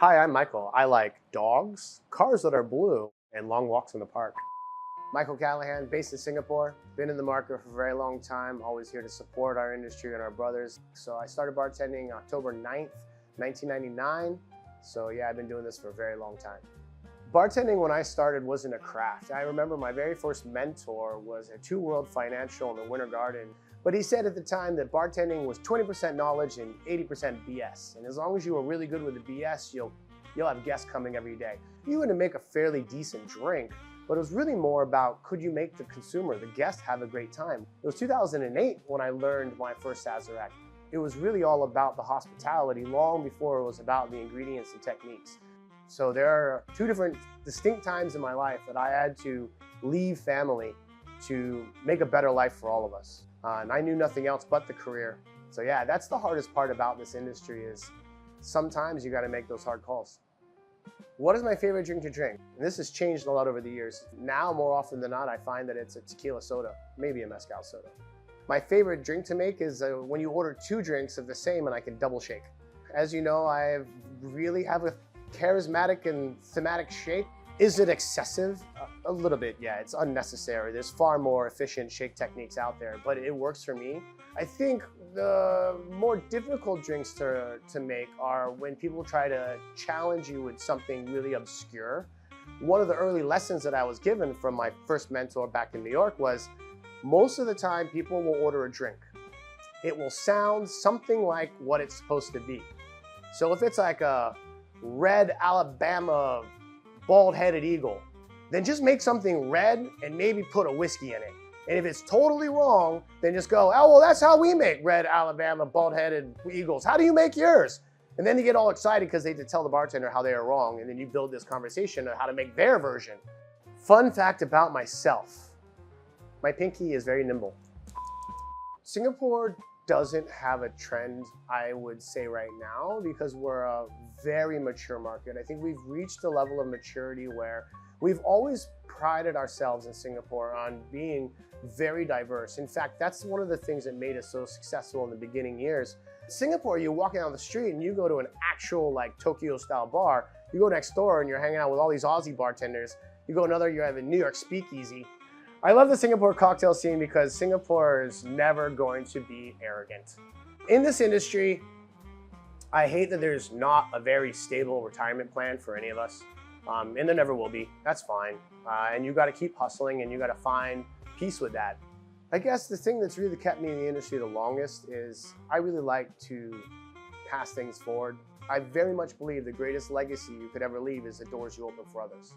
Hi, I'm Michael. I like dogs, cars that are blue, and long walks in the park. Michael Callahan, based in Singapore. Been in the market for a very long time, always here to support our industry and our brothers. So I started bartending October 9th, 1999. So yeah, I've been doing this for a very long time. Bartending when I started wasn't a craft. I remember my very first mentor was a Two World Financial in the Winter Garden. But he said at the time that bartending was 20% knowledge and 80% BS. And as long as you were really good with the BS, you'll have guests coming every day. You want to make a fairly decent drink, but it was really more about, could you make the consumer, the guest, have a great time? It was 2008 when I learned my first Sazerac. It was really all about the hospitality long before it was about the ingredients and techniques. So there are two different distinct times in my life that I had to leave family to make a better life for all of us. And I knew nothing else but the career. So yeah, that's the hardest part about this industry is sometimes you got to make those hard calls. What is my favorite drink to drink? And this has changed a lot over the years. Now, more often than not, I find that it's a tequila soda, maybe a mezcal soda. My favorite drink to make is when you order two drinks of the same and I can double shake. As you know, I really have a charismatic and thematic shake. Is it excessive? A little bit, yeah, it's unnecessary. There's far more efficient shake techniques out there, but it works for me. I think the more difficult drinks to make are when people try to challenge you with something really obscure. One of the early lessons that I was given from my first mentor back in New York was most of the time people will order a drink. It will sound something like what it's supposed to be. So if it's like a red Alabama bald-headed eagle, then just make something red and maybe put a whiskey in it. And if it's totally wrong, then just go, oh, well, that's how we make red Alabama bald-headed eagles. How do you make yours? And then you get all excited because they have to tell the bartender how they are wrong. And then you build this conversation on how to make their version. Fun fact about myself, my pinky is very nimble. Singapore doesn't have a trend, I would say right now, because we're a very mature market. I think we've reached a level of maturity where we've always prided ourselves in Singapore on being very diverse. In fact, that's one of the things that made us so successful in the beginning years. Singapore, you're walking down the street and you go to an actual like Tokyo style bar, you go next door and you're hanging out with all these Aussie bartenders. You go another, you have a New York speakeasy. I love the Singapore cocktail scene because Singapore is never going to be arrogant. In this industry, I hate that there's not a very stable retirement plan for any of us. And there never will be. That's fine. And you got to keep hustling and you got to find peace with that. I guess the thing that's really kept me in the industry the longest is I really like to pass things forward. I very much believe the greatest legacy you could ever leave is the doors you open for others.